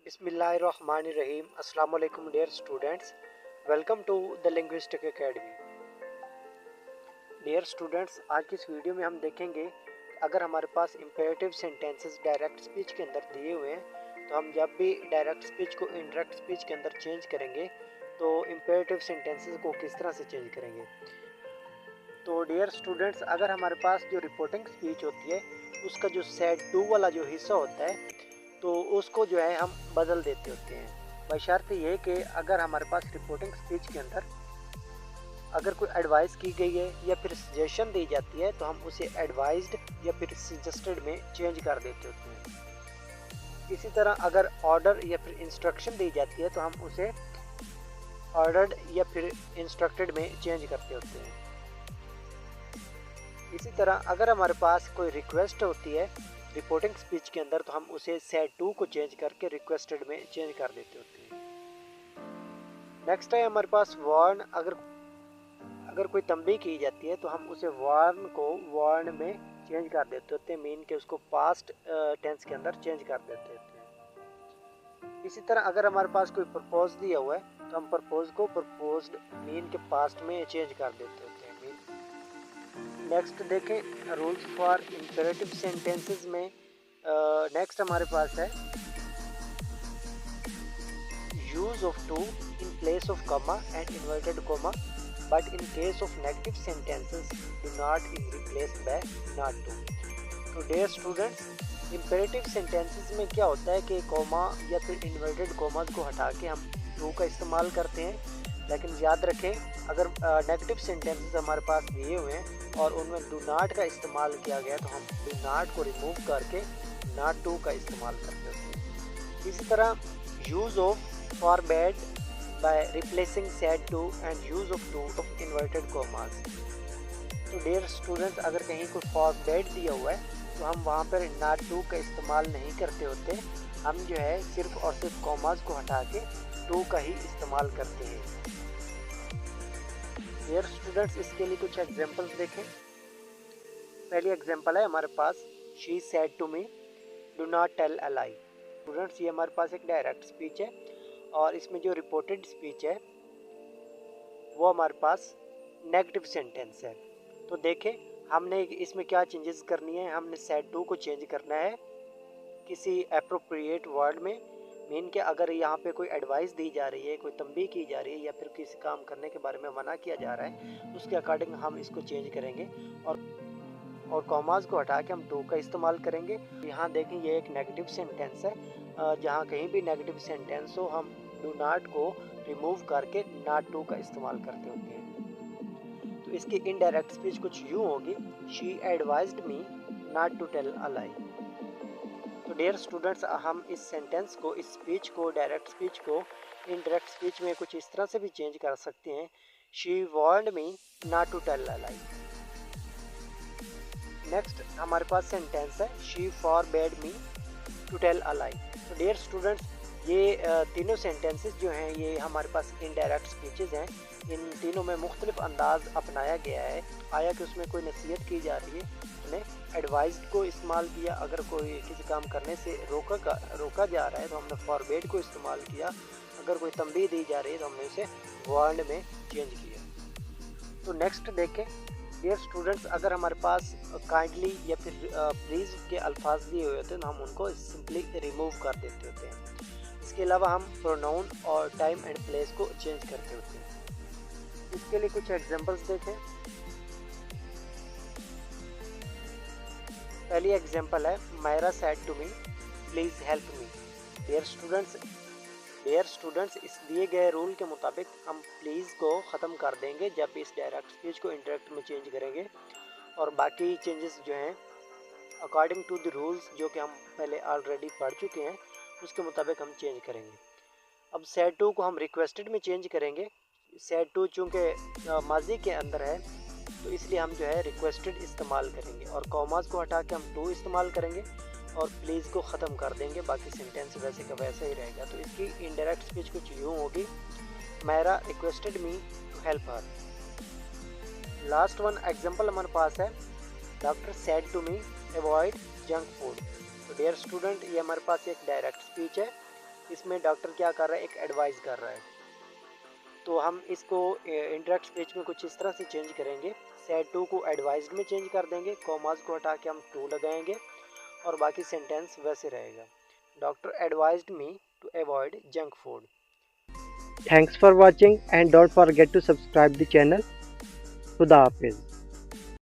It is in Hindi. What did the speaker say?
बिस्मिल्लाहिर्रहमानिर्रहीम। अस्सलाम वालेकुम dear students, welcome to the linguistic academy. Dear students, आज की इस वीडियो में हम देखेंगे अगर हमारे पास इम्पेरेटिव सेंटेंसेस डायरेक्ट स्पीच के अंदर दिए हुए हैं तो हम जब भी डायरेक्ट स्पीच को इनडायरेक्ट स्पीच के अंदर चेंज करेंगे तो इम्पेरेटिव सेंटेंसेस को किस तरह से चेंज करेंगे। तो डियर स्टूडेंट्स, अगर हमारे पास जो रिपोर्टिंग स्पीच होती है उसका जो सेड टू वाला जो हिस्सा होता है तो उसको जो है हम बदल देते होते हैं, बशर्ते ये कि अगर हमारे पास रिपोर्टिंग स्पीच के अंदर अगर कोई एडवाइस की गई है या फिर सजेशन दी जाती है तो हम उसे एडवाइज्ड या फिर सजेस्टेड में चेंज कर देते होते हैं। इसी तरह अगर ऑर्डर या फिर इंस्ट्रक्शन दी जाती है तो हम उसे ऑर्डर्ड या फिर इंस्ट्रक्टेड में चेंज करते होते हैं। इसी तरह अगर हमारे पास कोई रिक्वेस्ट होती है रिपोर्टिंग स्पीच के अंदर तो हम उसे सेड टू को चेंज करके रिक्वेस्टेड में चेंज कर देते होते हैं। नेक्स्ट है हमारे पास वार्न। अगर कोई तंबीह की जाती है तो हम उसे वार्न को वार्न में चेंज कर देते होते हैं, मीन के उसको पास्ट टेंस के अंदर चेंज कर देते होते हैं। इसी तरह अगर हमारे पास कोई प्रपोज दिया हुआ है तो हम प्रपोज को प्रपोज्ड मीन के पास्ट में चेंज कर देते होते हैं। नेक्स्ट देखें रूल्स फॉर इम्पेरेटिव सेंटेंसेस में नेक्स्ट हमारे पास है use of to in place of comma and inverted comma, but in case of negative sentences do not is replaced by not to. तो डियर स्टूडेंट्स, इम्पेरेटिव सेंटेंसेस में क्या होता है कि कॉमा या फिर इन्वर्टेड कॉमास को हटा के हम टू का इस्तेमाल करते हैं, लेकिन याद रखें अगर नेगेटिव सेंटेंसेस हमारे पास दिए हुए हैं और उनमें डू नॉट का इस्तेमाल किया गया तो हम डू नॉट को रिमूव करके नॉट टू का इस्तेमाल करते हैं। इसी तरह use of forbade by replacing said to and use of two of inverted commas. तो डियर स्टूडेंट्स, अगर कहीं कोई फॉरबैड दिया हुआ है तो हम वहाँ पर नॉट टू का इस्तेमाल नहीं करते होते, हम जो है सिर्फ और सिर्फ कॉमास को हटा के टू का ही इस्तेमाल करते हैं। डियर स्टूडेंट्स, इसके लिए कुछ एग्जांपल्स देखें। पहली एग्जांपल है हमारे पास she said to me do not tell a lie. Students, ये हमारे पास एक डायरेक्ट स्पीच है और इसमें जो रिपोर्टेड स्पीच है वो हमारे पास नेगेटिव सेंटेंस है। तो देखें हमने इसमें क्या चेंजेस करनी है। हमने सेड टू को चेंज करना है किसी अप्रोप्रिएट वर्ड में, मीन के अगर यहाँ पे कोई एडवाइस दी जा रही है, कोई तंबीह की जा रही है या फिर किसी काम करने के बारे में मना किया जा रहा है तो उसके अकॉर्डिंग हम इसको चेंज करेंगे और कॉमास को हटा के हम टू का इस्तेमाल करेंगे। यहाँ देखें ये एक नेगेटिव सेंटेंस है, जहाँ कहीं भी नेगेटिव सेंटेंस हो हम डू नॉट को रिमूव करके नॉट टू का इस्तेमाल करते होते हैं। तो इसकी इनडायरेक्ट स्पीच कुछ यूँ होगी, she advised me not to tell a lie. तो डियर स्टूडेंट्स, हम इस सेंटेंस को, इस स्पीच को, डायरेक्ट स्पीच को इनडायरेक्ट स्पीच में कुछ इस तरह से भी चेंज कर सकते हैं, she warned me not to tell a lie. Next हमारे पास सेंटेंस है she forbade me to tell a lie. तो डियर स्टूडेंट्स, ये तीनों सेंटेंसेस जो हैं ये हमारे पास इनडायरेक्ट स्पीचेस हैं। इन तीनों में मुख्तलिफ अंदाज अपनाया गया है। आया कि उसमें कोई नसीहत की जा रही है, हमने एडवाइस को इस्तेमाल किया। अगर कोई किसी काम करने से रोका जा रहा है तो हमने फॉरबेड को इस्तेमाल किया। अगर कोई तंबीह दी जा रही है तो हमने उसे वार्न में चेंज किया। तो नेक्स्ट देखें डियर स्टूडेंट्स, अगर हमारे पास काइंडली या फिर प्लीज़ के अल्फाज दिए हुए होते हैं तो हम उनको सिंपली रिमूव कर देते होते हैं। इसके अलावा हम प्रोनाउन और टाइम एंड प्लेस को चेंज करते होते हैं। इसके लिए कुछ एग्जांपल्स देखें। पहली एग्जांपल है Myra said to me please help me. Dear students, इस दिए गए रूल के मुताबिक हम प्लीज़ को ख़त्म कर देंगे जब इस डायरेक्ट स्पीच को इंडायरेक्ट में चेंज करेंगे, और बाकी चेंजेस जो हैं अकॉर्डिंग टू द रूल्स जो कि हम पहले ऑलरेडी पढ़ चुके हैं उसके मुताबिक हम चेंज करेंगे। अब सेड टू को हम रिक्वेस्टेड में चेंज करेंगे। सेड टू चूँकि माजी के अंदर है तो इसलिए हम जो है रिक्वेस्टेड इस्तेमाल करेंगे और कॉमास को हटा के हम टू इस्तेमाल करेंगे और प्लीज़ को ख़त्म कर देंगे, बाकी सेंटेंस वैसे का वैसा ही रहेगा। तो इसकी इनडायरेक्ट स्पीच कुछ यूँ होगी, Myra requested me to help her. Last one example हमारे पास है doctor said to me avoid junk food. तो डियर स्टूडेंट, ये हमारे पास एक डायरेक्ट स्पीच है इसमें डॉक्टर क्या कर रहा है, एक एडवाइस कर रहा है। तो हम इसको इंटरेक्ट स्पीच में कुछ इस तरह से चेंज करेंगे, सेड टू को एडवाइज्ड में चेंज कर देंगे, कॉमास को हटा के हम टू लगाएंगे और बाकी सेंटेंस वैसे रहेगा। Doctor advised me to avoid junk food. Thanks for watching and don't forget to subscribe the channel. खुदा हाफिज़।